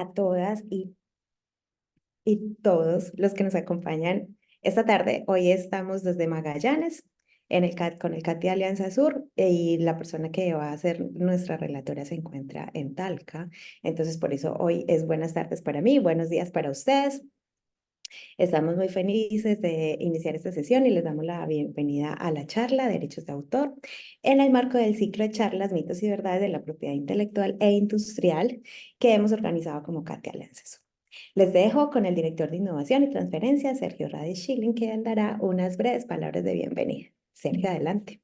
a todas y todos los que nos acompañan esta tarde. Hoy estamos desde Magallanes en el CAT, con el CAT de Alianza Sur y la persona que va a ser nuestra relatora se encuentra en Talca. Entonces, por eso hoy es buenas tardes para mí, buenos días para ustedes. Estamos muy felices de iniciar esta sesión y les damos la bienvenida a la charla Derechos de Autor en el marco del ciclo de charlas, mitos y verdades de la propiedad intelectual e industrial que hemos organizado como CAT de Alianza Sur. Les dejo con el director de Innovación y Transferencia, Sergio Radi Schilling, que dará unas breves palabras de bienvenida. Sergio, adelante.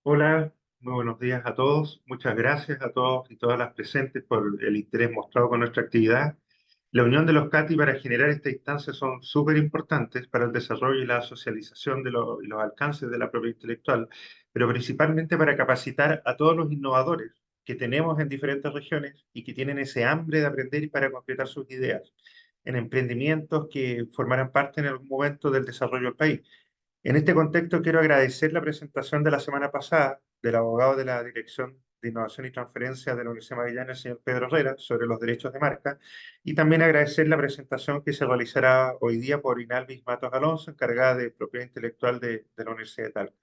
Hola, muy buenos días a todos. Muchas gracias a todos y todas las presentes por el interés mostrado con nuestra actividad. La unión de los CATI para generar esta instancia son súper importantes para el desarrollo y la socialización de y los alcances de la propiedad intelectual, pero principalmente para capacitar a todos los innovadores que tenemos en diferentes regiones y que tienen ese hambre de aprender y para concretar sus ideas en emprendimientos que formarán parte en algún momento del desarrollo del país. En este contexto, quiero agradecer la presentación de la semana pasada del abogado de la Dirección de Innovación y Transferencia de la Universidad de Magallanes, el señor Pedro Herrera, sobre los derechos de marca, y también agradecer la presentación que se realizará hoy día por Inalvis Matos Alonso, encargada de propiedad intelectual de la Universidad de Talca.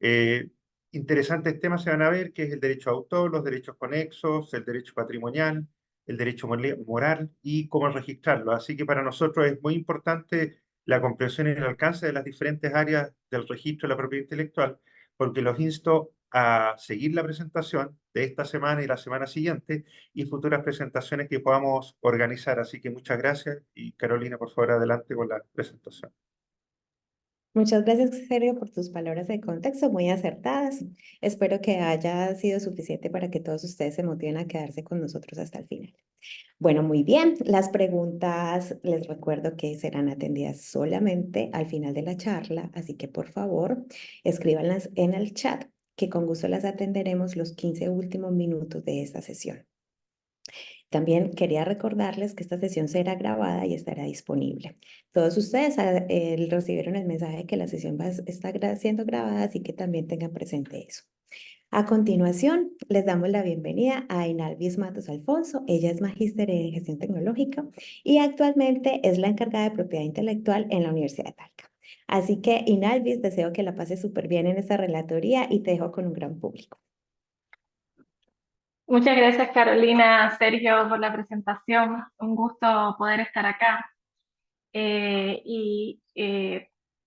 Eh, Interesantes temas se van a ver, que es el derecho a autor, los derechos conexos, el derecho patrimonial, el derecho moral y cómo registrarlo. Así que para nosotros es muy importante la comprensión y el alcance de las diferentes áreas del registro de la propiedad intelectual, porque los insto a seguir la presentación de esta semana y la semana siguiente y futuras presentaciones que podamos organizar. Así que muchas gracias y Carolina, por favor, adelante con la presentación. Muchas gracias, Sergio, por tus palabras de contexto muy acertadas. Espero que haya sido suficiente para que todos ustedes se motiven a quedarse con nosotros hasta el final. Bueno, muy bien. Las preguntas les recuerdo que serán atendidas solamente al final de la charla, así que por favor escríbanlas en el chat, que con gusto las atenderemos los 15 últimos minutos de esta sesión. También quería recordarles que esta sesión será grabada y estará disponible. Todos ustedes recibieron el mensaje de que la sesión está siendo grabada, así que también tengan presente eso. A continuación, les damos la bienvenida a Inalvis Matos Alfonso. Ella es magíster en gestión tecnológica y actualmente es la encargada de propiedad intelectual en la Universidad de Talca. Así que, Inalvis, deseo que la pases súper bien en esta relatoría y te dejo con un gran público. Muchas gracias, Carolina, Sergio, por la presentación. Un gusto poder estar acá.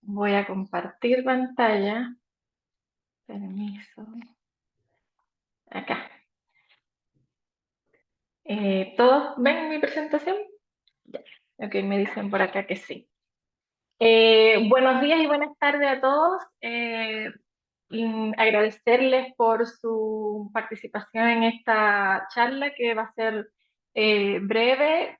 Voy a compartir pantalla. Permiso. Acá. ¿Todos ven mi presentación? Ya. Ok, me dicen por acá que sí. Buenos días y buenas tardes a todos. Agradecerles por su participación en esta charla que va a ser breve,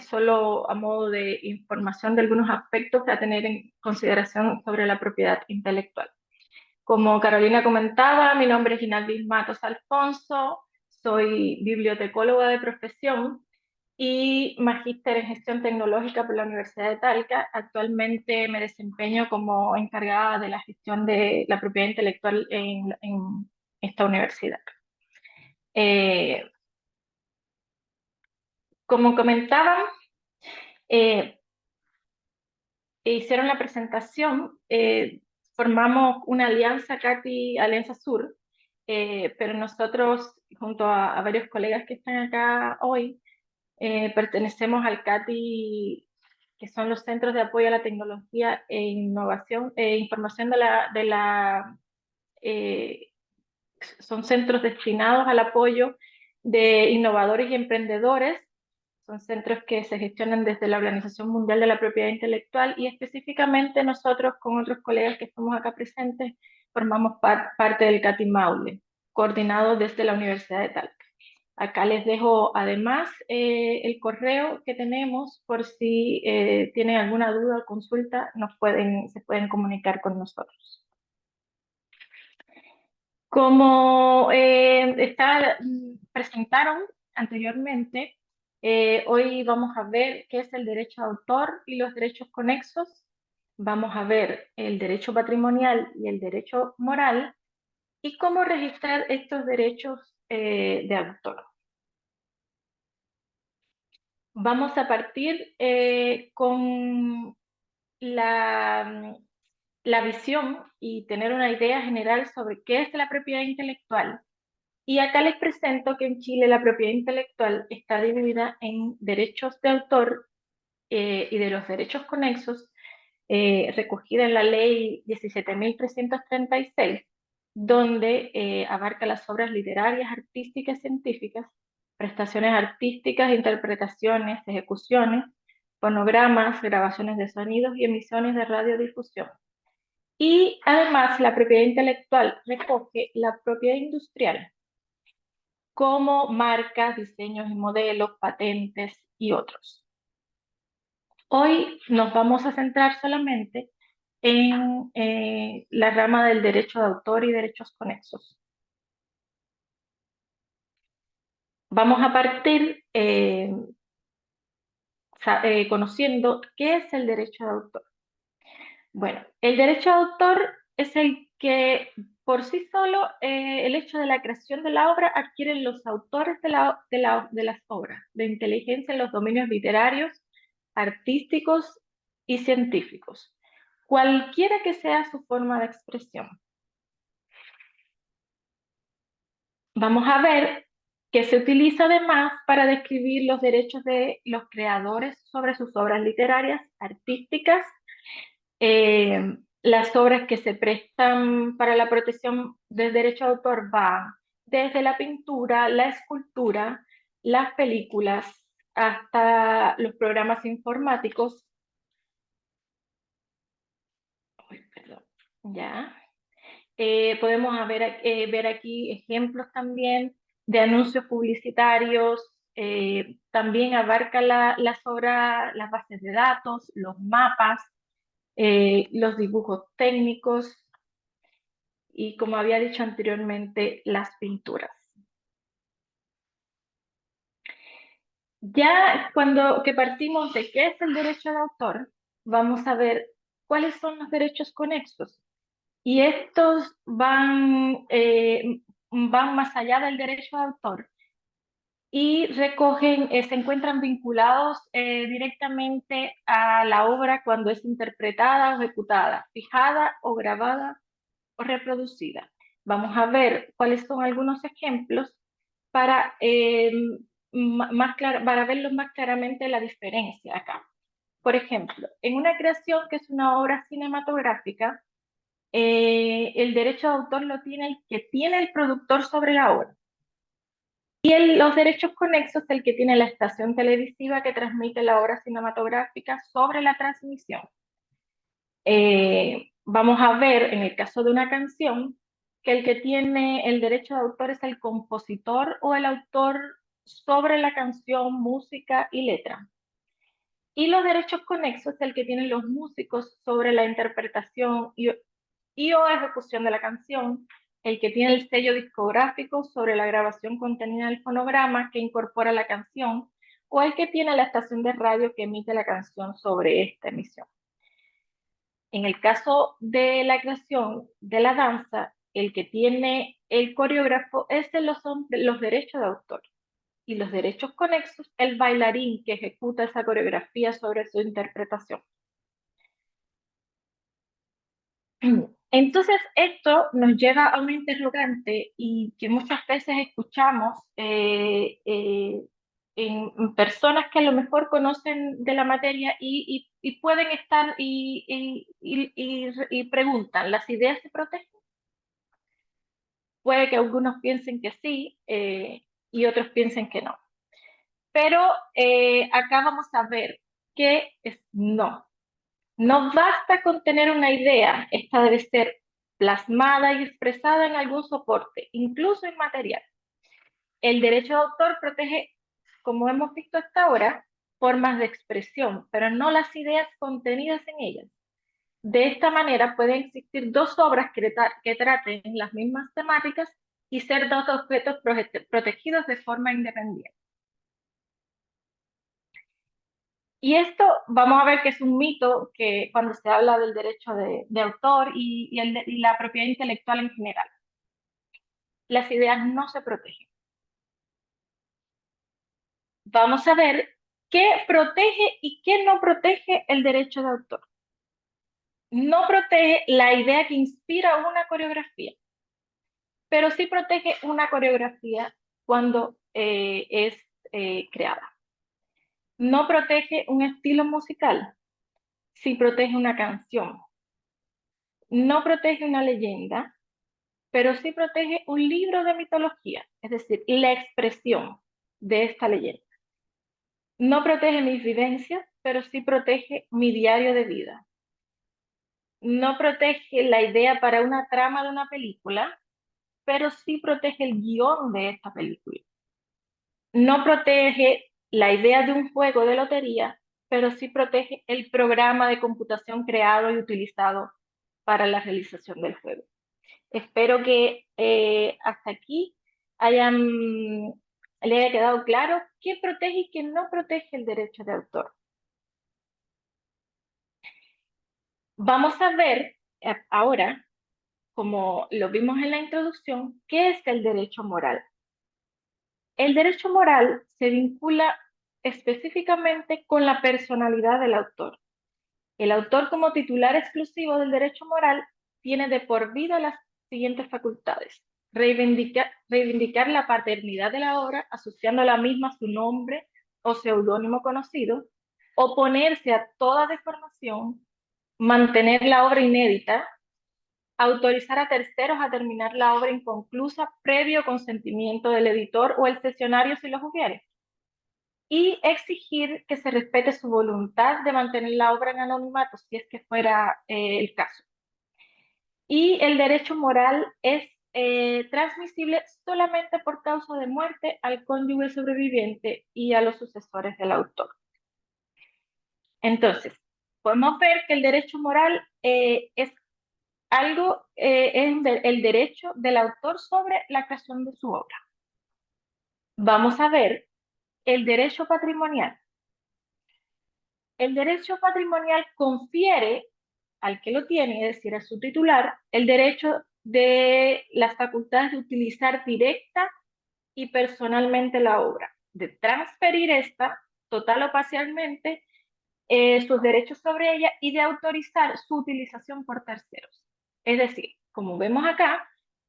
solo a modo de información de algunos aspectos a tener en consideración sobre la propiedad intelectual. Como Carolina comentaba, mi nombre es Inalvis Matos Alfonso, soy bibliotecóloga de profesión y magíster en gestión tecnológica por la Universidad de Talca. Actualmente me desempeño como encargada de la gestión de la propiedad intelectual en esta universidad. Como comentaban, hicieron la presentación, formamos una alianza CATI Alianza Sur, pero nosotros, junto a varios colegas que están acá hoy, pertenecemos al CATI, que son los Centros de Apoyo a la Tecnología e Innovación e Información eh, son centros destinados al apoyo de innovadores y emprendedores. Son centros que se gestionan desde la Organización Mundial de la Propiedad Intelectual y específicamente nosotros con otros colegas que estamos acá presentes formamos parte del CATI Maule, coordinado desde la Universidad de Talca. Acá les dejo además el correo que tenemos por si tienen alguna duda o consulta, se pueden comunicar con nosotros. Como presentaron anteriormente, hoy vamos a ver qué es el derecho de autor y los derechos conexos. Vamos a ver el derecho patrimonial y el derecho moral y cómo registrar estos derechos de autor. Vamos a partir con la visión y tener una idea general sobre qué es la propiedad intelectual. Y acá les presento que en Chile la propiedad intelectual está dividida en derechos de autor y de los derechos conexos, recogida en la ley 17.336, donde abarca las obras literarias, artísticas, científicas, prestaciones artísticas, interpretaciones, ejecuciones, fonogramas, grabaciones de sonidos y emisiones de radiodifusión. Y además la propiedad intelectual recoge la propiedad industrial, como marcas, diseños y modelos, patentes y otros. Hoy nos vamos a centrar solamente en la rama del derecho de autor y derechos conexos. Vamos a partir conociendo qué es el derecho de autor. Bueno, el derecho de autor es el que por sí solo, el hecho de la creación de la obra adquieren los autores de las obras, de inteligencia en los dominios literarios, artísticos y científicos, cualquiera que sea su forma de expresión. Vamos a ver que se utiliza además para describir los derechos de los creadores sobre sus obras literarias, artísticas, las obras que se prestan para la protección del derecho de autor van desde la pintura, la escultura, las películas, hasta los programas informáticos. Perdón, ya. Podemos ver aquí ejemplos también de anuncios publicitarios. También abarca las obras, las bases de datos, los mapas, los dibujos técnicos y, como había dicho anteriormente, las pinturas. Ya cuando que partimos de qué es el derecho de autor, vamos a ver cuáles son los derechos conexos. Y estos van más allá del derecho de autor y recogen, se encuentran vinculados directamente a la obra cuando es interpretada o ejecutada, fijada o grabada o reproducida. Vamos a ver cuáles son algunos ejemplos para, para verlos más claramente la diferencia acá. Por ejemplo, en una creación que es una obra cinematográfica, el derecho de autor lo tiene el que tiene el productor sobre la obra. Y los derechos conexos el que tiene la estación televisiva que transmite la obra cinematográfica sobre la transmisión. Vamos a ver en el caso de una canción que el que tiene el derecho de autor es el compositor o el autor sobre la canción, música y letra. Y los derechos conexos el que tienen los músicos sobre la interpretación y o ejecución de la canción, el que tiene el sello discográfico sobre la grabación contenida en el fonograma que incorpora la canción, o el que tiene la estación de radio que emite la canción sobre esta emisión. En el caso de la creación de la danza, el que tiene el coreógrafo son los derechos de autor, y los derechos conexos, el bailarín que ejecuta esa coreografía sobre su interpretación. Entonces, esto nos lleva a un interrogante y que muchas veces escuchamos en personas que a lo mejor conocen de la materia y pueden estar y preguntan, ¿las ideas se protegen? Puede que algunos piensen que sí y otros piensen que no. Pero acá vamos a ver que es no. No basta con tener una idea, esta debe ser plasmada y expresada en algún soporte, incluso inmaterial. El derecho de autor protege, como hemos visto hasta ahora, formas de expresión, pero no las ideas contenidas en ellas. De esta manera pueden existir dos obras que traten las mismas temáticas y ser dos objetos protegidos de forma independiente. Y esto vamos a ver que es un mito que cuando se habla del derecho de autor y la propiedad intelectual en general. Las ideas no se protegen. Vamos a ver ¿Qué protege y qué no protege el derecho de autor? No protege la idea que inspira una coreografía, pero sí protege una coreografía cuando es creada. No protege un estilo musical, sí protege una canción. No protege una leyenda, pero sí protege un libro de mitología, es decir, la expresión de esta leyenda. No protege mis vivencias, pero sí protege mi diario de vida. No protege la idea para una trama de una película, pero sí protege el guión de esta película. No protege la idea de un juego de lotería, pero sí protege el programa de computación creado y utilizado para la realización del juego. Espero que hasta aquí le haya quedado claro qué protege y qué no protege el derecho de autor. Vamos a ver ahora, como lo vimos en la introducción, qué es el derecho moral. El derecho moral se vincula específicamente con la personalidad del autor. El autor, como titular exclusivo del derecho moral, tiene de por vida las siguientes facultades: reivindicar la paternidad de la obra, asociando a la misma su nombre o seudónimo conocido; oponerse a toda deformación; mantener la obra inédita; autorizar a terceros a terminar la obra inconclusa previo consentimiento del editor o el cesionario si lo hubiere; y exigir que se respete su voluntad de mantener la obra en anonimato, si es que fuera el caso. Y el derecho moral es transmisible solamente por causa de muerte al cónyuge sobreviviente y a los sucesores del autor. Entonces, podemos ver que el derecho moral es el derecho del autor sobre la creación de su obra. Vamos a ver el derecho patrimonial. El derecho patrimonial confiere al que lo tiene, es decir, a su titular, el derecho de las facultades de utilizar directa y personalmente la obra, de transferir esta, total o parcialmente, sus derechos sobre ella, y de autorizar su utilización por terceros. Es decir, como vemos acá,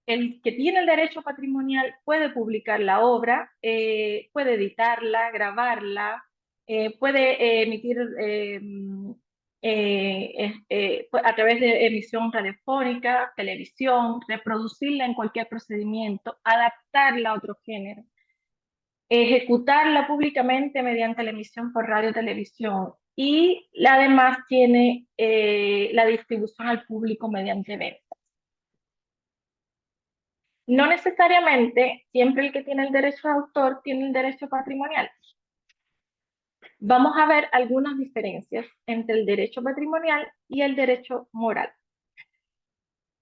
el que tiene el derecho patrimonial puede publicar la obra, puede editarla, grabarla, puede emitir a través de emisión radiofónica, televisión, reproducirla en cualquier procedimiento, adaptarla a otro género, ejecutarla públicamente mediante la emisión por radio y televisión, y además tiene la distribución al público mediante venta. No necesariamente siempre el que tiene el derecho de autor tiene el derecho patrimonial. Vamos a ver algunas diferencias entre el derecho patrimonial y el derecho moral.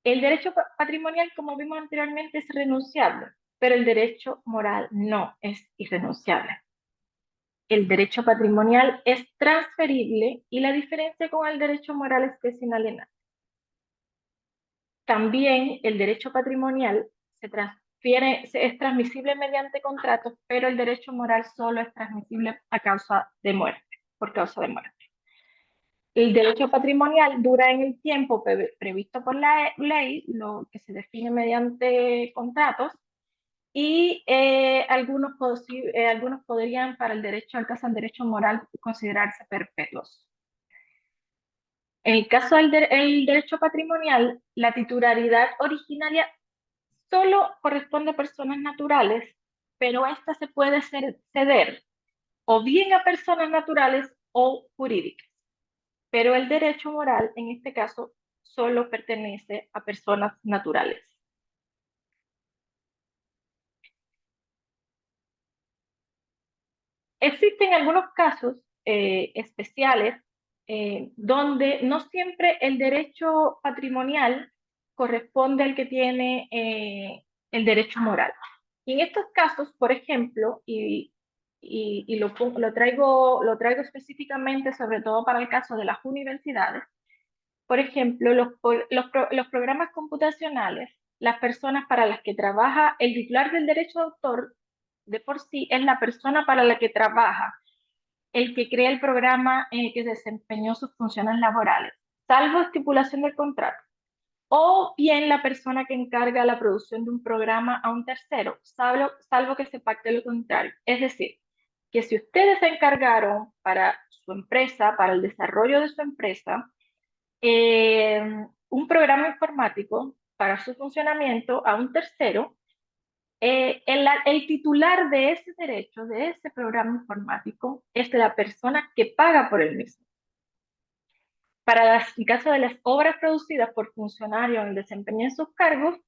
El derecho patrimonial, como vimos anteriormente, es renunciable, pero el derecho moral no es irrenunciable. El derecho patrimonial es transferible y la diferencia con el derecho moral es que es inalienable. También el derecho patrimonial es transmisible mediante contratos, pero el derecho moral solo es transmisible a causa de muerte, por causa de muerte. El derecho patrimonial dura en el tiempo previsto por la ley, lo que se define mediante contratos, y algunos podrían, para el derecho alcanzan derecho moral, considerarse perpetuos. En el caso del derecho patrimonial, la titularidad originaria solo corresponde a personas naturales, pero esta se puede ceder o bien a personas naturales o jurídicas. Pero el derecho moral, en este caso, solo pertenece a personas naturales. Existen algunos casos especiales donde no siempre el derecho patrimonial corresponde al que tiene el derecho moral. Y en estos casos, por ejemplo, lo traigo específicamente sobre todo para el caso de las universidades, por ejemplo, los programas computacionales, las personas para las que trabaja el titular del derecho de autor, de por sí es la persona para la que trabaja el que crea el programa en el que desempeñó sus funciones laborales, salvo estipulación del contrato, o bien la persona que encarga la producción de un programa a un tercero, salvo que se pacte lo contrario. Es decir, que si ustedes se encargaron para su empresa, para el desarrollo de su empresa, un programa informático para su funcionamiento a un tercero, el titular de ese derecho, de ese programa informático, es la persona que paga por el mismo. En caso de las obras producidas por funcionarios en desempeño en sus cargos,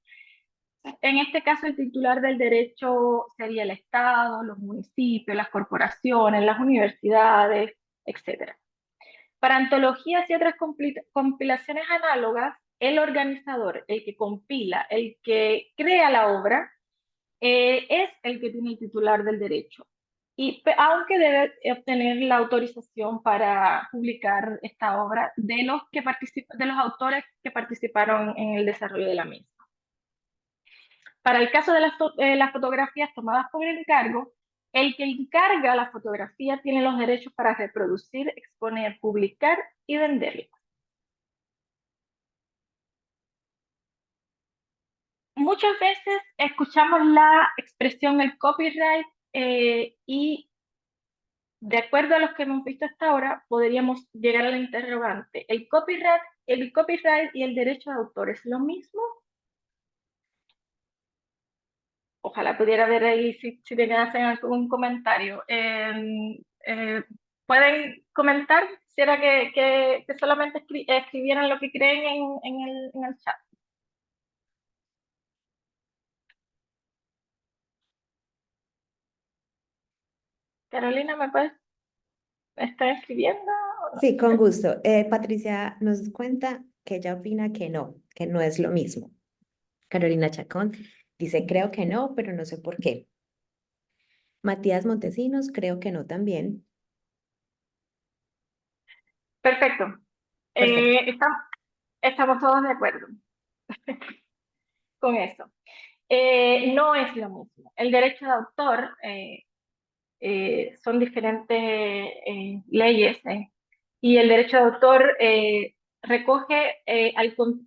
en este caso el titular del derecho sería el Estado, los municipios, las corporaciones, las universidades, etc. Para antologías y otras compilaciones análogas, el organizador, el que compila, el que crea la obra, es el que tiene el titular del derecho. Aunque debe obtener la autorización para publicar esta obra de los autores que participaron en el desarrollo de la misma. Para el caso de las fotografías tomadas por encargo, el que encarga la fotografía tiene los derechos para reproducir, exponer, publicar y venderla. Muchas veces escuchamos la expresión el copyright y de acuerdo a los que hemos visto hasta ahora, podríamos llegar a la interrogante. ¿El copyright y el derecho de autor es lo mismo? Ojalá pudiera ver ahí si te hacen algún comentario. ¿Pueden comentar? Quisiera que solamente escribieran lo que creen en el chat. Carolina, ¿me puedes estar escribiendo? Sí, con gusto. Patricia nos cuenta que ella opina que no es lo mismo. Carolina Chacón dice, creo que no, pero no sé por qué. Matías Montesinos, creo que no también. Perfecto. Perfecto. Estamos todos de acuerdo con eso. No es lo mismo. El derecho de autor son diferentes leyes y el derecho de autor recoge,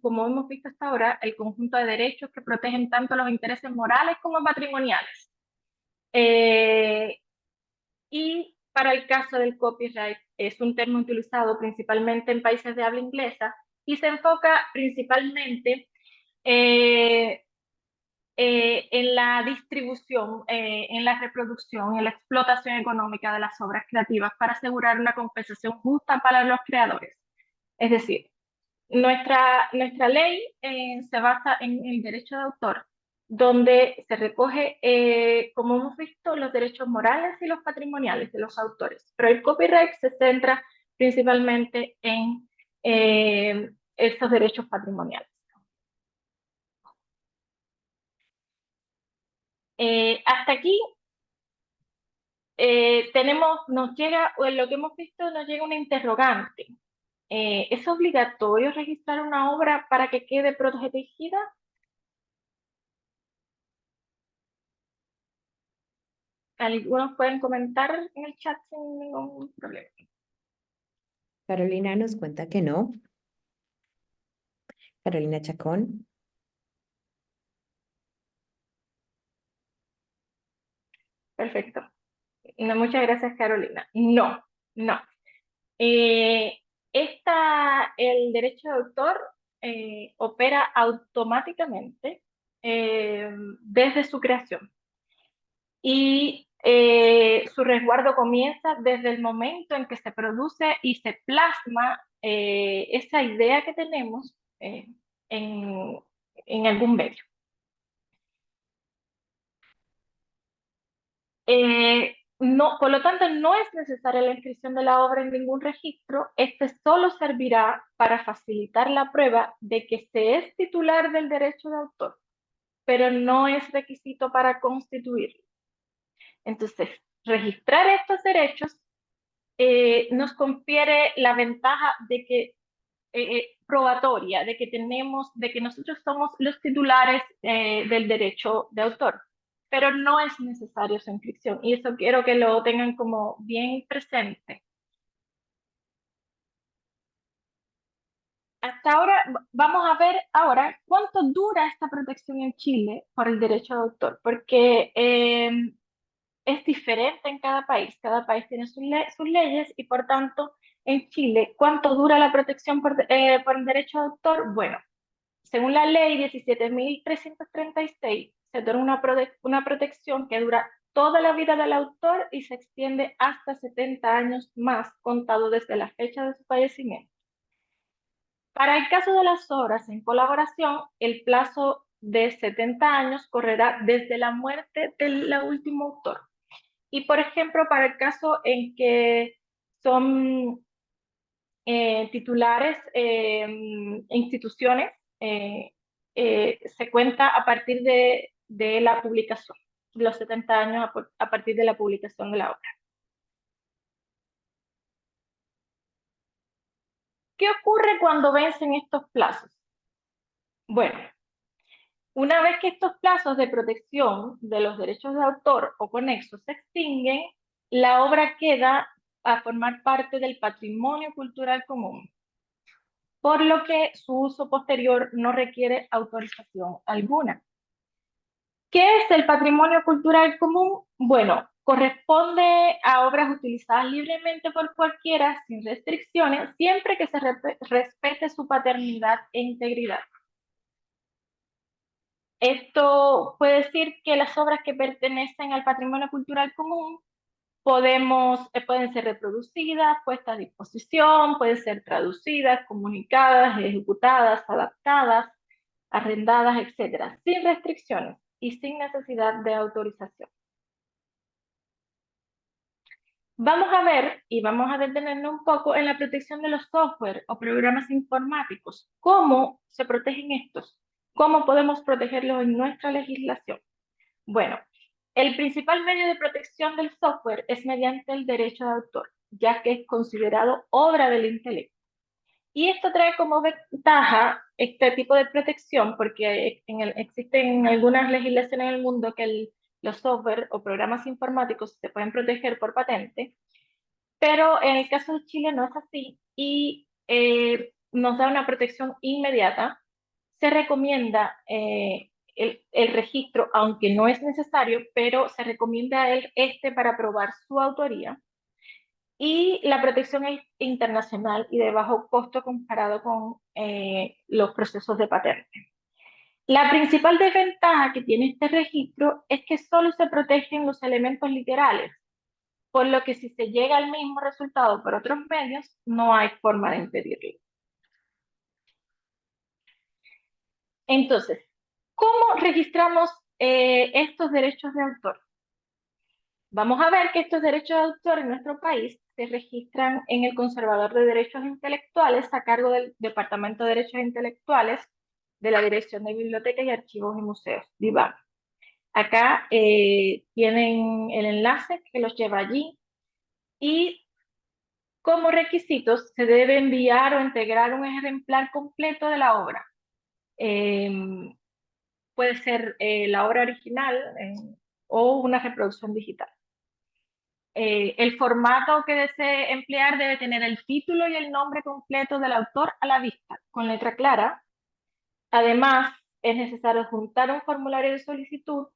como hemos visto hasta ahora, el conjunto de derechos que protegen tanto los intereses morales como patrimoniales. Y para el caso del copyright es un término utilizado principalmente en países de habla inglesa y se enfoca principalmente en la distribución, en la reproducción, en la explotación económica de las obras creativas para asegurar una compensación justa para los creadores. Es decir, nuestra ley se basa en el derecho de autor, donde se recoge, como hemos visto, los derechos morales y los patrimoniales de los autores, pero el copyright se centra principalmente en estos derechos patrimoniales. Hasta aquí en lo que hemos visto nos llega una interrogante. ¿Es obligatorio registrar una obra para que quede protegida? Algunos pueden comentar en el chat sin ningún problema. Carolina nos cuenta que no. Carolina Chacón. Perfecto. No, muchas gracias, Carolina. No, no. El derecho de autor opera automáticamente desde su creación. Y su resguardo comienza desde el momento en que se produce y se plasma esa idea que tenemos en algún medio. No, por lo tanto, no es necesaria la inscripción de la obra en ningún registro. Este solo servirá para facilitar la prueba de que se es titular del derecho de autor, pero no es requisito para constituirlo. Entonces, registrar estos derechos nos confiere la ventaja de que probatoria, de que nosotros somos los titulares del derecho de autor. pero no es necesario su inscripción, y eso quiero que lo tengan como bien presente. Hasta ahora, vamos a ver ahora cuánto dura esta protección en Chile por el derecho de autor, porque es diferente en cada país tiene sus leyes y por tanto en Chile, ¿cuánto dura la protección por el derecho de autor? Bueno, según la ley 17.336, se otorga una protección que dura toda la vida del autor y se extiende hasta 70 años más, contado desde la fecha de su fallecimiento. Para el caso de las obras en colaboración, el plazo de 70 años correrá desde la muerte del último autor. Y, por ejemplo, para el caso en que son titulares instituciones, se cuenta a partir de la publicación, los 70 años a partir de la publicación de la obra. ¿Qué ocurre cuando vencen estos plazos? Bueno, una vez que estos plazos de protección de los derechos de autor o conexos se extinguen, la obra queda a formar parte del patrimonio cultural común, por lo que su uso posterior no requiere autorización alguna. ¿Qué es el patrimonio cultural común? Bueno, corresponde a obras utilizadas libremente por cualquiera, sin restricciones, siempre que se respete su paternidad e integridad. Esto puede decir que las obras que pertenecen al patrimonio cultural común pueden ser reproducidas, puestas a disposición, pueden ser traducidas, comunicadas, ejecutadas, adaptadas, arrendadas, etcétera, sin restricciones y sin necesidad de autorización. Vamos a ver y vamos a detenernos un poco en la protección de los software o programas informáticos. ¿Cómo se protegen estos? ¿Cómo podemos protegerlos en nuestra legislación? Bueno, el principal medio de protección del software es mediante el derecho de autor, ya que es considerado obra del intelecto. Y esto trae como ventaja este tipo de protección, porque existen algunas legislaciones en el mundo que los software o programas informáticos se pueden proteger por patente, pero en el caso de Chile no es así y nos da una protección inmediata. Se recomienda el registro, aunque no es necesario, pero se recomienda para probar su autoría. Y la protección es internacional y de bajo costo comparado con los procesos de patente. La principal desventaja que tiene este registro es que solo se protegen los elementos literales, por lo que si se llega al mismo resultado por otros medios, no hay forma de impedirlo. Entonces, ¿cómo registramos estos derechos de autor? Vamos a ver que estos derechos de autor en nuestro país se registran en el Conservador de Derechos Intelectuales a cargo del Departamento de Derechos Intelectuales de la Dirección de Bibliotecas y Archivos y Museos, DIVAM. Acá tienen el enlace que los lleva allí y como requisitos se debe enviar o integrar un ejemplar completo de la obra. Puede ser la obra original o una reproducción digital. El formato que desee emplear debe tener el título y el nombre completo del autor a la vista, con letra clara. Además, es necesario juntar un formulario de solicitud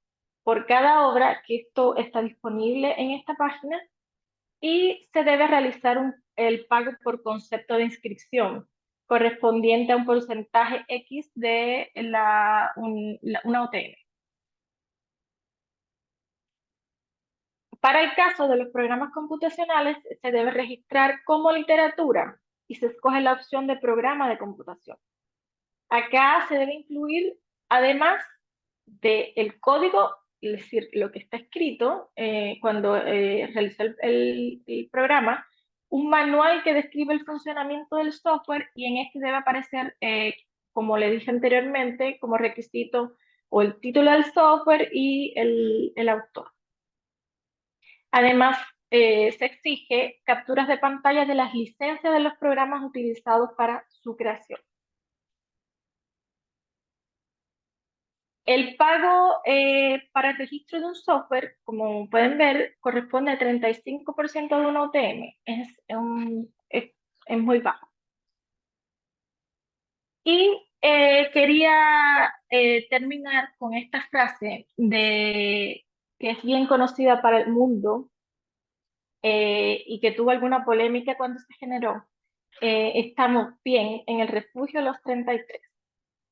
por cada obra, que esto está disponible en esta página, y se debe realizar el pago por concepto de inscripción, correspondiente a un porcentaje X de una OTM. Para el caso de los programas computacionales, se debe registrar como literatura y se escoge la opción de programa de computación. Acá se debe incluir, además del código, es decir, lo que está escrito cuando realizó el programa, un manual que describe el funcionamiento del software y en este debe aparecer, como le dije anteriormente, como requisito o el título del software y el autor. Además, se exige capturas de pantalla de las licencias de los programas utilizados para su creación. El pago para el registro de un software, como pueden ver, corresponde al 35% de un OTM. Es muy bajo. Y quería terminar con esta frase que es bien conocida para el mundo y que tuvo alguna polémica cuando se generó. Estamos bien en el refugio de los 33.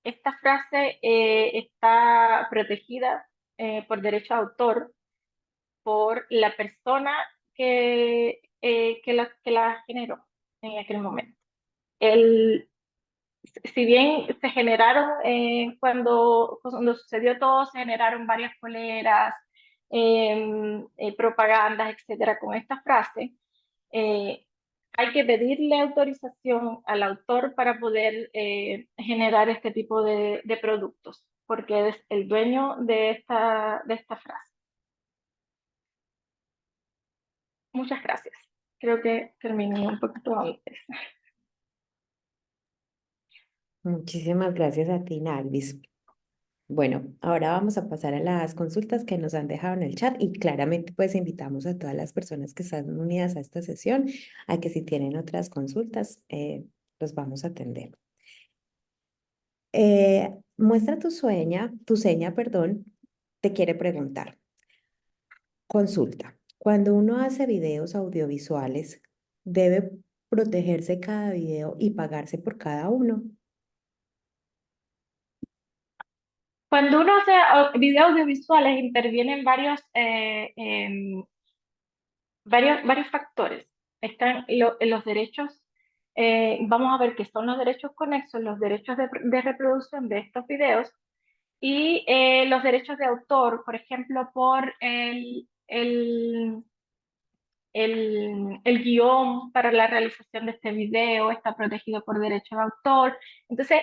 Esta frase está protegida por derecho de autor por la persona que la generó en aquel momento. El, si bien se generaron, cuando sucedió todo, se generaron varias poleras, propagandas, etcétera, con esta frase, eh, hay que pedirle autorización al autor para poder generar este tipo de productos, porque es el dueño de esta frase. Muchas gracias. Creo que terminé un poquito antes. Muchísimas gracias a ti, Nalvis. Bueno, ahora vamos a pasar a las consultas que nos han dejado en el chat y claramente pues invitamos a todas las personas que están unidas a esta sesión a que si tienen otras consultas, los vamos a atender. Muestra tu seña, perdón, te quiere preguntar. Consulta. Cuando uno hace videos audiovisuales, ¿debe protegerse cada video y pagarse por cada uno? Cuando uno hace videos audiovisuales, intervienen varios factores. Están los derechos, vamos a ver qué son los derechos conexos, los derechos de reproducción de estos videos y los derechos de autor, por ejemplo, por el guión para la realización de este video está protegido por derecho de autor. Entonces,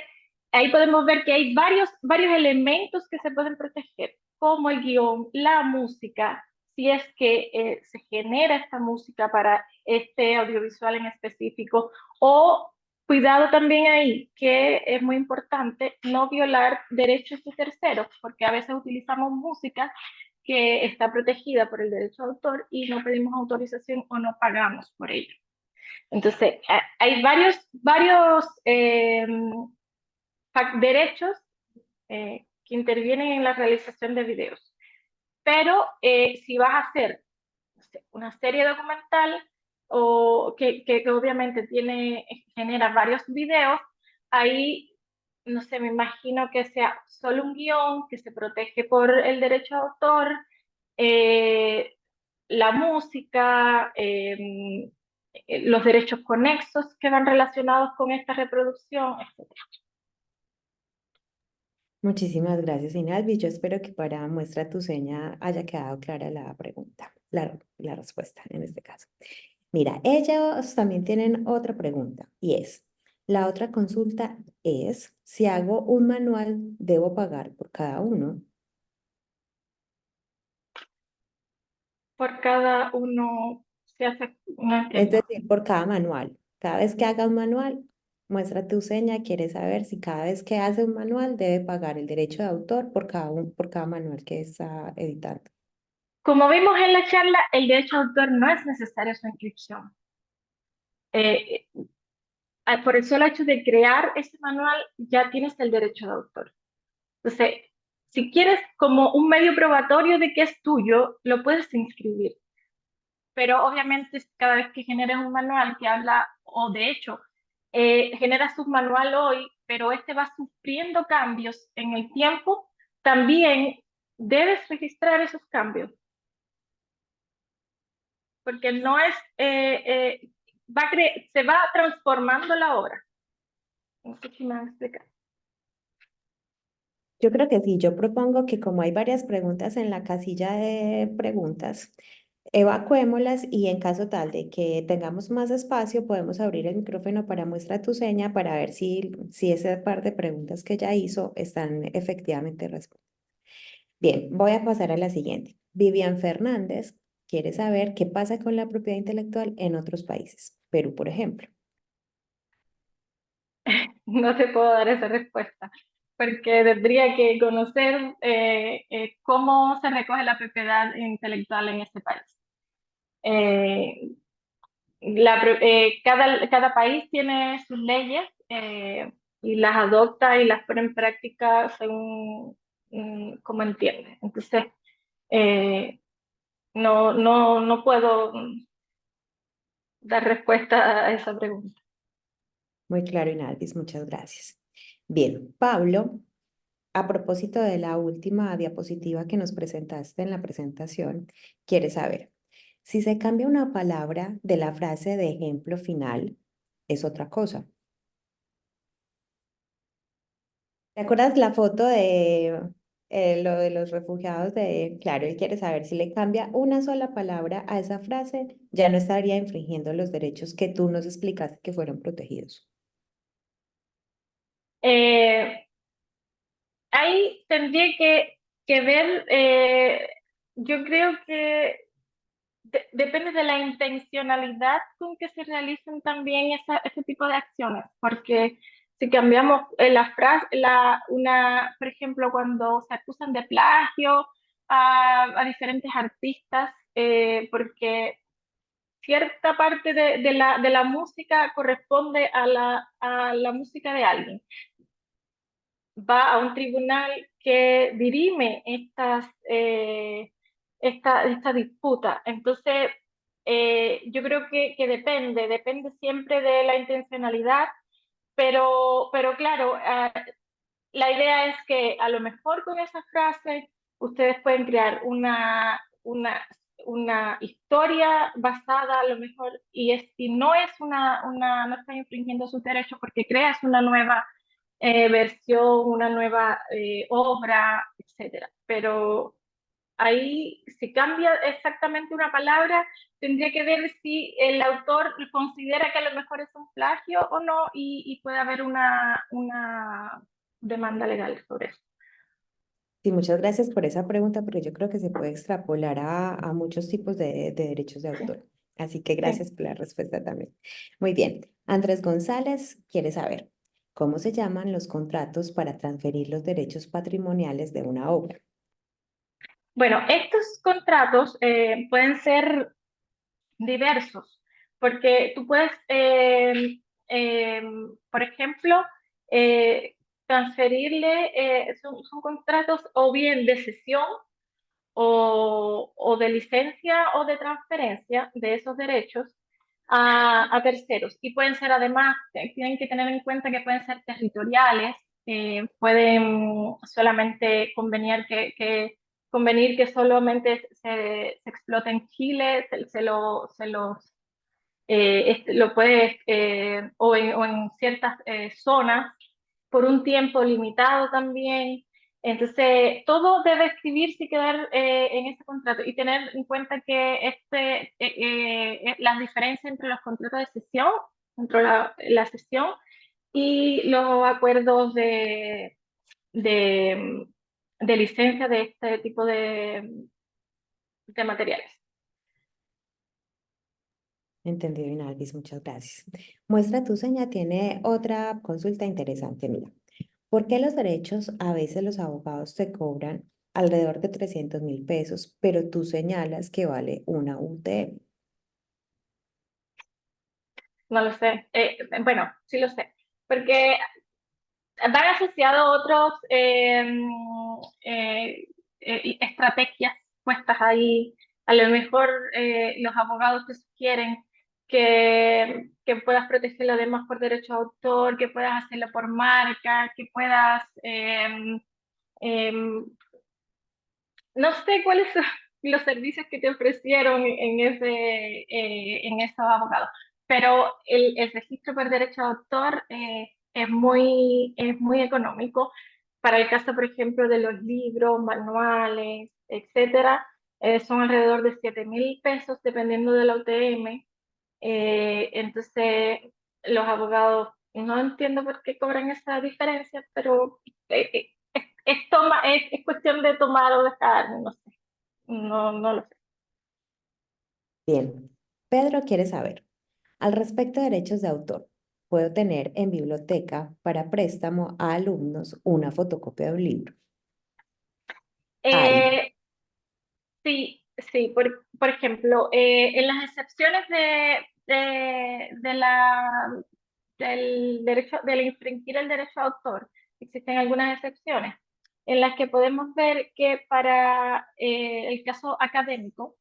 ahí podemos ver que hay varios elementos que se pueden proteger, como el guión, la música, si es que se genera esta música para este audiovisual en específico, o cuidado también ahí, que es muy importante, no violar derechos de terceros, porque a veces utilizamos música que está protegida por el derecho de autor y no pedimos autorización o no pagamos por ello. Entonces, hay varios derechos que intervienen en la realización de videos. Pero si vas a hacer, no sé, una serie documental o que obviamente genera varios videos, ahí, no sé, me imagino que sea solo un guión que se protege por el derecho de autor, eh, la música, los derechos conexos que van relacionados con esta reproducción, etc. Muchísimas gracias, Inalvi. Yo espero que para muestra tu seña haya quedado clara la pregunta, la respuesta en este caso. Mira, ellos también tienen otra pregunta y la otra consulta es, si hago un manual, ¿debo pagar por cada uno? Por cada uno se hace, no Es entiendo. decir, por cada manual. Cada vez que haga un manual, muestra tu seña, quiere saber si cada vez que hace un manual debe pagar el derecho de autor por cada manual que está editando. Como vimos en la charla, el derecho de autor no es necesario su inscripción. Eh, por el solo hecho de crear ese manual, ya tienes el derecho de autor. Entonces, si quieres como un medio probatorio de que es tuyo, lo puedes inscribir. Pero obviamente cada vez que generes un manual que habla, o de hecho, generas un manual hoy, pero este va sufriendo cambios en el tiempo, también debes registrar esos cambios, porque no es, se va transformando la obra. No sé si me van a explicar. Yo creo que sí, yo propongo que como hay varias preguntas en la casilla de preguntas, evacuémoslas y en caso tal de que tengamos más espacio, podemos abrir el micrófono para muestra tu seña para ver si ese par de preguntas que ya hizo están efectivamente respondidas. Bien, voy a pasar a la siguiente. Vivian Fernández quiere saber qué pasa con la propiedad intelectual en otros países, Perú, por ejemplo. No te puedo dar esa respuesta. porque tendría que conocer cómo se recoge la propiedad intelectual en ese país. Eh, cada país tiene sus leyes y las adopta y las pone en práctica según como entiende. Entonces, no puedo dar respuesta a esa pregunta. Muy claro, Inalvis, muchas gracias. Bien, Pablo, a propósito de la última diapositiva que nos presentaste en la presentación, quiere saber, si se cambia una palabra de la frase de ejemplo final, es otra cosa. ¿Te acuerdas la foto de lo de los refugiados de, claro, él quiere saber si le cambia una sola palabra a esa frase, ya no estaría infringiendo los derechos que tú nos explicaste que fueron protegidos? Eh, Ahí tendría que ver, yo creo que depende de la intencionalidad con que se realicen también ese tipo de acciones, porque si cambiamos la frase, por ejemplo, cuando se acusan de plagio a diferentes artistas, porque cierta parte de la música corresponde a la música de alguien, va a un tribunal que dirime esta disputa. Entonces, yo creo que depende siempre de la intencionalidad, pero claro, la idea es que a lo mejor con esa frase ustedes pueden crear una historia basada a lo mejor, y no es no están infringiendo sus derechos porque creas una nueva versión, una nueva obra, etcétera. Pero ahí, si cambia exactamente una palabra, tendría que ver si el autor considera que a lo mejor es un plagio o no, y puede haber una demanda legal sobre eso. Sí, muchas gracias por esa pregunta, porque yo creo que se puede extrapolar a muchos tipos de derechos de Sí, autor. Así que sí. gracias por la respuesta también. Muy bien. Andrés González quiere saber, ¿cómo se llaman los contratos para transferir los derechos patrimoniales de una obra? Bueno, estos contratos pueden ser diversos, porque tú puedes, por ejemplo, eh, transferirle, son contratos o bien de cesión o de licencia o de transferencia de esos derechos a terceros. Y pueden ser además, tienen que tener en cuenta que pueden ser territoriales, pueden solamente convenir que solamente se explote en Chile, lo puedes, o en ciertas zonas, por un tiempo limitado también. Entonces, todo debe escribirse y quedar en ese contrato y tener en cuenta que las diferencias entre los contratos de cesión, entre la cesión y los acuerdos de, de licencia de este tipo de materiales. Entendido, Inalvis, muchas gracias. Muestra tu seña tiene otra consulta interesante, mira. ¿Por qué los derechos a veces los abogados te cobran alrededor de 300.000 pesos, pero tú señalas que vale una UTM? No lo sé. Bueno, sí lo sé. Porque van asociados otros estrategias puestas ahí. A lo mejor los abogados te sugieren que puedas proteger lo demás por derecho de autor, que puedas hacerlo por marca, que puedas em, no sé cuáles son los servicios que te ofrecieron en esos abogados, pero el registro por derecho de autor es muy económico. Para el caso, por ejemplo, de los libros, manuales, etcétera, son alrededor de 7.000 pesos dependiendo de la UTM. Entonces, los abogados no entiendo por qué cobran esa diferencia, pero es cuestión de tomar o dejar, no sé, no lo sé. Bien, Pedro quiere saber, al respecto de derechos de autor, puedo tener en biblioteca para préstamo a alumnos una fotocopia de un libro. Hay. Eh, sí, sí, por ejemplo, en las excepciones del derecho, del infringir el derecho de autor, existen algunas excepciones en las que podemos ver que para el caso académico,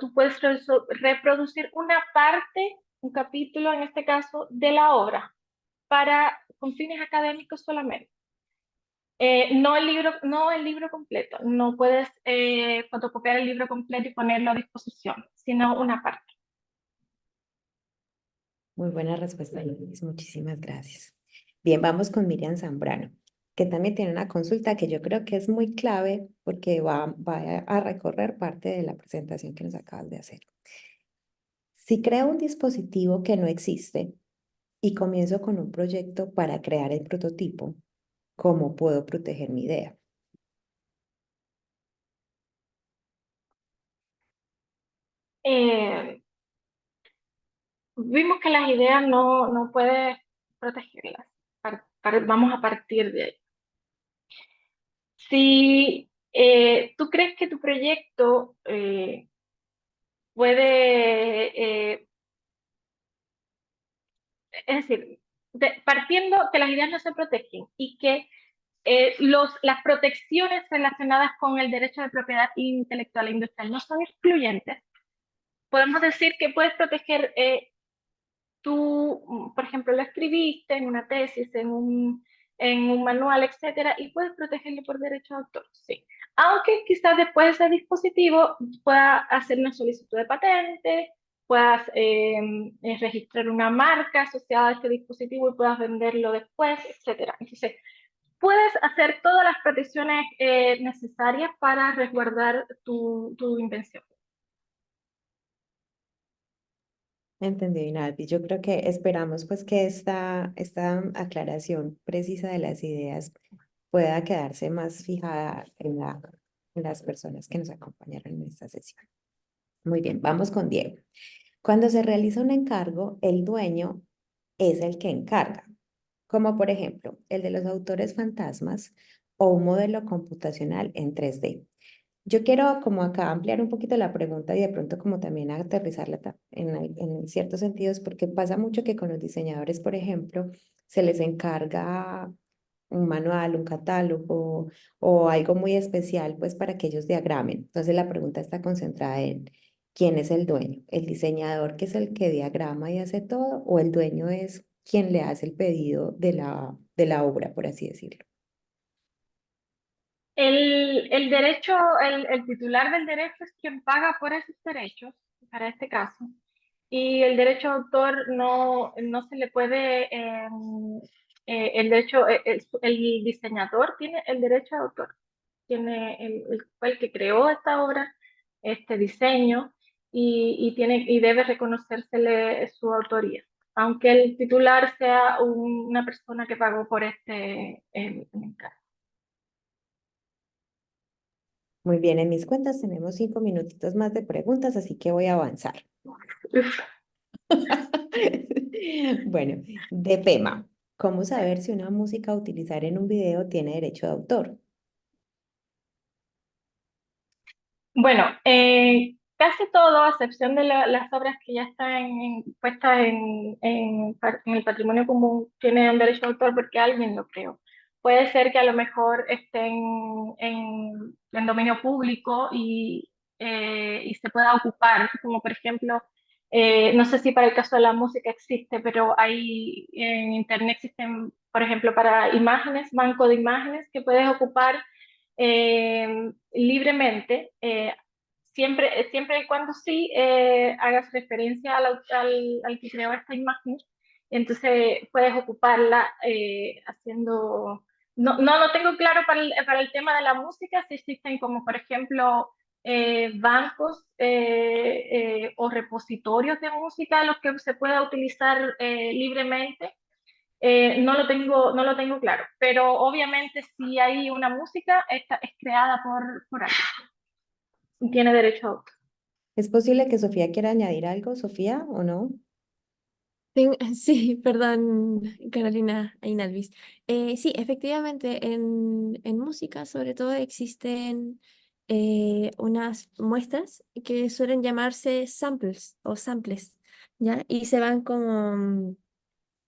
tú puedes reproducir una parte, un capítulo en este caso, de la obra con fines académicos solamente. No el libro completo, no puedes fotocopiar el libro completo y ponerlo a disposición, sino una parte. Muy buena respuesta, Luis. Muchísimas gracias. Bien, vamos con Miriam Zambrano, que también tiene una consulta que yo creo que es muy clave porque va a recorrer parte de la presentación que nos acabas de hacer. Si creo un dispositivo que no existe y comienzo con un proyecto para crear el prototipo, ¿cómo puedo proteger mi idea? Eh, Vimos que las ideas no puedes protegerlas. Vamos a partir de ahí. Si tú crees que tu proyecto puede, es decir, partiendo que las ideas no se protegen y que las protecciones relacionadas con el derecho de propiedad intelectual e industrial no son excluyentes, podemos decir que puedes proteger tú, por ejemplo, lo escribiste en una tesis, en un manual, etcétera, y puedes protegerlo por derecho de autor, sí. Aunque quizás después de ese dispositivo pueda hacer una solicitud de patente, puedas registrar una marca asociada a este dispositivo y puedas venderlo después, etcétera. Entonces, puedes hacer todas las protecciones necesarias para resguardar tu invención. Entendido, Inalvi. Yo creo que esperamos pues que esta aclaración precisa de las ideas pueda quedarse más fijada en las personas que nos acompañaron en esta sesión. Muy bien, vamos con Diego. Cuando se realiza un encargo, el dueño es el que encarga, como por ejemplo el de los autores fantasmas o un modelo computacional en 3D. Yo quiero como acá ampliar un poquito la pregunta y de pronto como también aterrizarla en ciertos sentidos, porque pasa mucho que con los diseñadores, por ejemplo, se les encarga un manual, un catálogo o algo muy especial, pues para que ellos diagramen. Entonces la pregunta está concentrada en quién es el dueño, el diseñador que es el que diagrama y hace todo, o el dueño es quien le hace el pedido de la obra, por así decirlo. El derecho, el titular del derecho es quien paga por esos derechos, para este caso. Y el derecho de autor no se le puede, el derecho, el diseñador tiene el derecho de autor, tiene fue el que creó esta obra, este diseño, y debe reconocérsele su autoría, aunque el titular sea una persona que pagó por este encargo. Muy bien, en mis cuentas tenemos 5 minutitos más de preguntas, así que voy a avanzar. Bueno, de tema, ¿cómo saber si una música a utilizar en un video tiene derecho de autor? Bueno, casi todo, a excepción de las obras que ya están puestas en el patrimonio común, tienen derecho de autor porque alguien lo creó. Puede ser que a lo mejor estén en dominio público y se pueda ocupar, como por ejemplo, no sé si para el caso de la música existe, pero hay en Internet existen, por ejemplo, para imágenes, banco de imágenes que puedes ocupar libremente, siempre y cuando sí hagas referencia al que creó esta imagen. Entonces puedes ocuparla haciendo... No tengo claro para el tema de la música si existen como por ejemplo bancos o repositorios de música en los que se pueda utilizar libremente. No lo tengo claro, pero obviamente si hay una música, esta es creada por alguien y tiene derecho a autor. ¿Es posible que Sofía quiera añadir algo, Sofía, o no? Sí, perdón, Carolina Ainalvis. Sí, efectivamente, en música sobre todo existen unas muestras que suelen llamarse samples o samples, ¿ya? Y se van como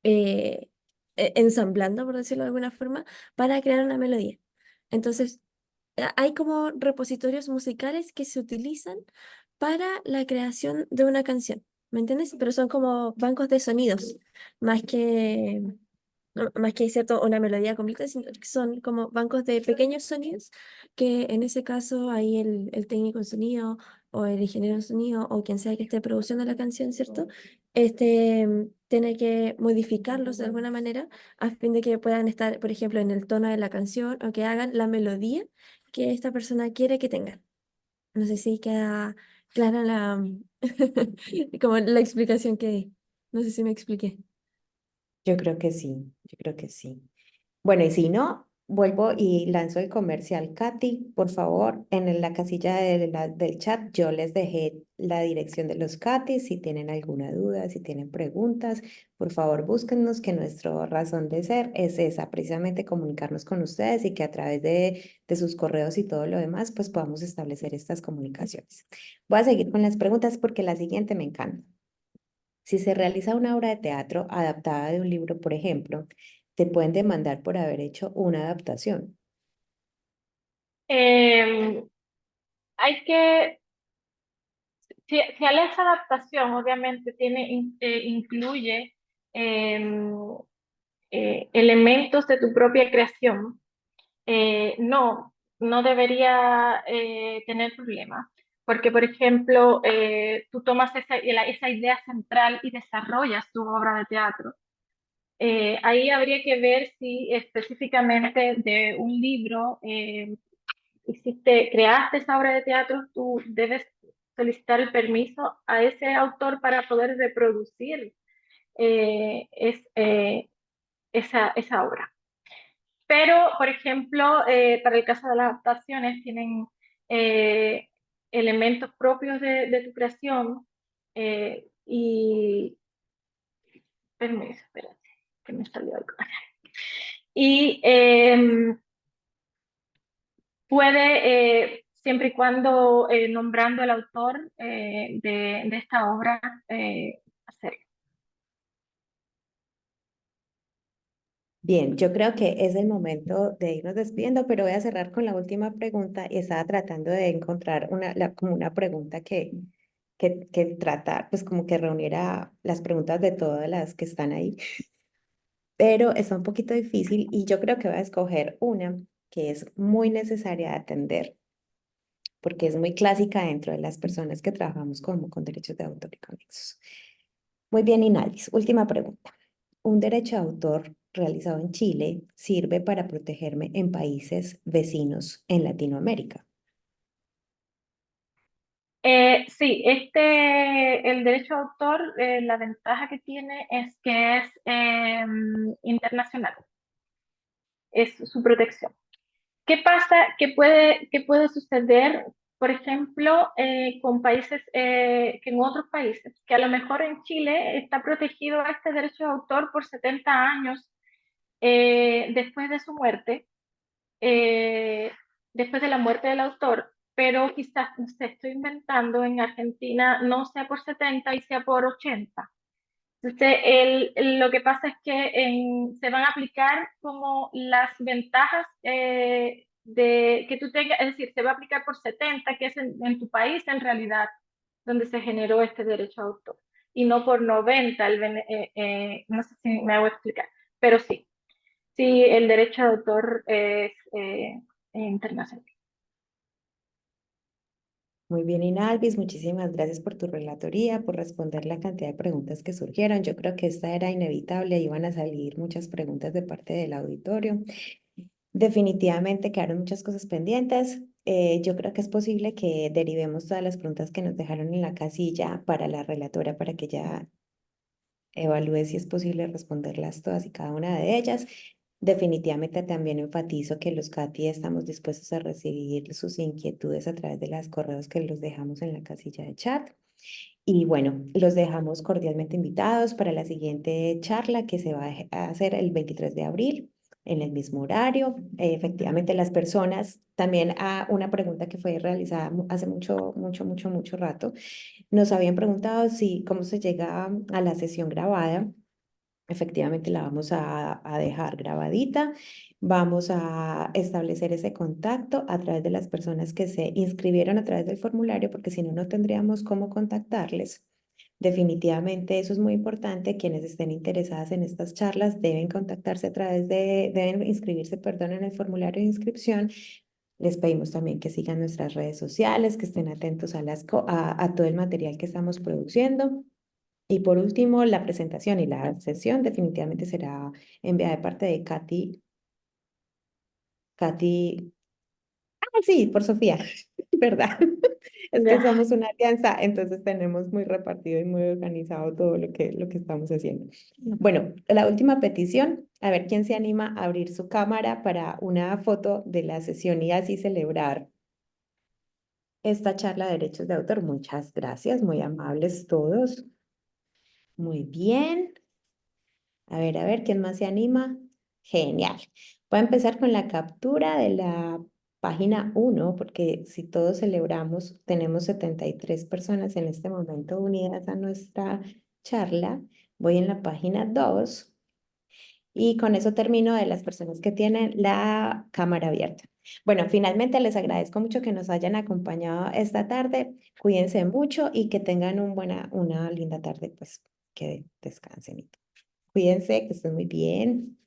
eh, ensamblando, por decirlo de alguna forma, para crear una melodía. Entonces, hay como repositorios musicales que se utilizan para la creación de una canción, ¿me entiendes? Pero son como bancos de sonidos, más que, más que cierto, una melodía completa, sino que son como bancos de pequeños sonidos, que en ese caso ahí el técnico en sonido o el ingeniero en sonido o quien sea que esté produciendo la canción, ¿cierto? Tiene que modificarlos de alguna manera a fin de que puedan estar, por ejemplo, en el tono de la canción o que hagan la melodía que esta persona quiere que tengan. No sé si queda clara como la explicación que di. No sé si me expliqué. Yo creo que sí, yo creo que sí. Bueno, y si no, vuelvo y lanzo el comercial. Katy, por favor, la casilla del chat yo les dejé la dirección de los Katy. Si tienen alguna duda, si tienen preguntas, por favor búsquennos, que nuestra razón de ser es esa, precisamente comunicarnos con ustedes y que a través de sus correos y todo lo demás, pues podamos establecer estas comunicaciones. Voy a seguir con las preguntas porque la siguiente me encanta. Si se realiza una obra de teatro adaptada de un libro, por ejemplo, te pueden demandar por haber hecho una adaptación. Em, Hay que, si a esa adaptación obviamente incluye em, elementos de tu propia creación, no debería tener problemas. Porque, por ejemplo, tú tomas esa idea central y desarrollas tu obra de teatro. Ahí habría que ver si específicamente de un libro creaste esa obra de teatro, tú debes solicitar el permiso a ese autor para poder reproducir esa obra. Pero, por ejemplo, para el caso de las adaptaciones, tienen eh, elementos propios de tu creación y... Permiso, espérate, que me salió algo. Y puede, siempre y cuando nombrando al autor de esta obra, hacerlo. Bien, yo creo que es el momento de irnos despidiendo, pero voy a cerrar con la última pregunta y estaba tratando de encontrar como una pregunta que tratar, pues como que reuniera las preguntas de todas las que están ahí, pero está un poquito difícil y yo creo que voy a escoger una que es muy necesaria de atender, porque es muy clásica dentro de las personas que trabajamos con derechos de autor y conexos. Muy bien, Inalvis, última pregunta. ¿Un derecho de autor realizado en Chile sirve para protegerme en países vecinos en Latinoamérica? Sí, el derecho de autor, la ventaja que tiene es que es internacional, es su protección. ¿Qué pasa? ¿Qué puede suceder, por ejemplo, con países, que en otros países, que a lo mejor en Chile está protegido este derecho de autor por 70 años después de su muerte, eh, después de la muerte del autor, pero quizás, no sé, estoy inventando, en Argentina no sea por 70 y sea por 80? Entonces, lo que pasa es que se van a aplicar como las ventajas de que tú tengas, es decir, se va a aplicar por 70, que es en tu país en realidad donde se generó este derecho a autor, y no por 90, no sé si me hago explicar, pero sí, sí, el derecho de autor es internacional. Muy bien, Inalvis, muchísimas gracias por tu relatoría, por responder la cantidad de preguntas que surgieron. Yo creo que esta era inevitable, iban a salir muchas preguntas de parte del auditorio. Definitivamente quedaron muchas cosas pendientes. Yo creo que es posible que derivemos todas las preguntas que nos dejaron en la casilla para la relatora, para que ella evalúe si es posible responderlas todas y cada una de ellas. Definitivamente también enfatizo que los CATI estamos dispuestos a recibir sus inquietudes a través de los correos que los dejamos en la casilla de chat. Y bueno, los dejamos cordialmente invitados para la siguiente charla que se va a hacer el 23 de abril en el mismo horario. Efectivamente, las personas, también una pregunta que fue realizada hace mucho rato, nos habían preguntado si cómo se llega a la sesión grabada. Efectivamente, la vamos a dejar grabadita. Vamos a establecer ese contacto a través de las personas que se inscribieron a través del formulario, porque si no, no tendríamos cómo contactarles. Definitivamente eso es muy importante. Quienes estén interesadas en estas charlas deben contactarse a través deben inscribirse, perdón, en el formulario de inscripción. Les pedimos también que sigan nuestras redes sociales, que estén atentos a todo el material que estamos produciendo. Y por último, la presentación y la sesión definitivamente será enviada de parte de Katy, sí, por Sofía, ¿verdad? Es que Ya. somos una alianza, entonces tenemos muy repartido y muy organizado todo lo que estamos haciendo. Bueno, la última petición, a ver quién se anima a abrir su cámara para una foto de la sesión y así celebrar esta charla de derechos de autor. Muchas gracias, muy amables todos. Muy bien. A ver, ¿quién más se anima? Genial. Voy a empezar con la captura de la página 1, porque si todos celebramos, tenemos 73 personas en este momento unidas a nuestra charla. Voy en la página 2 y con eso termino de las personas que tienen la cámara abierta. Bueno, finalmente les agradezco mucho que nos hayan acompañado esta tarde. Cuídense mucho y que tengan una linda tarde, pues que descansen. Cuídense, que estén muy bien.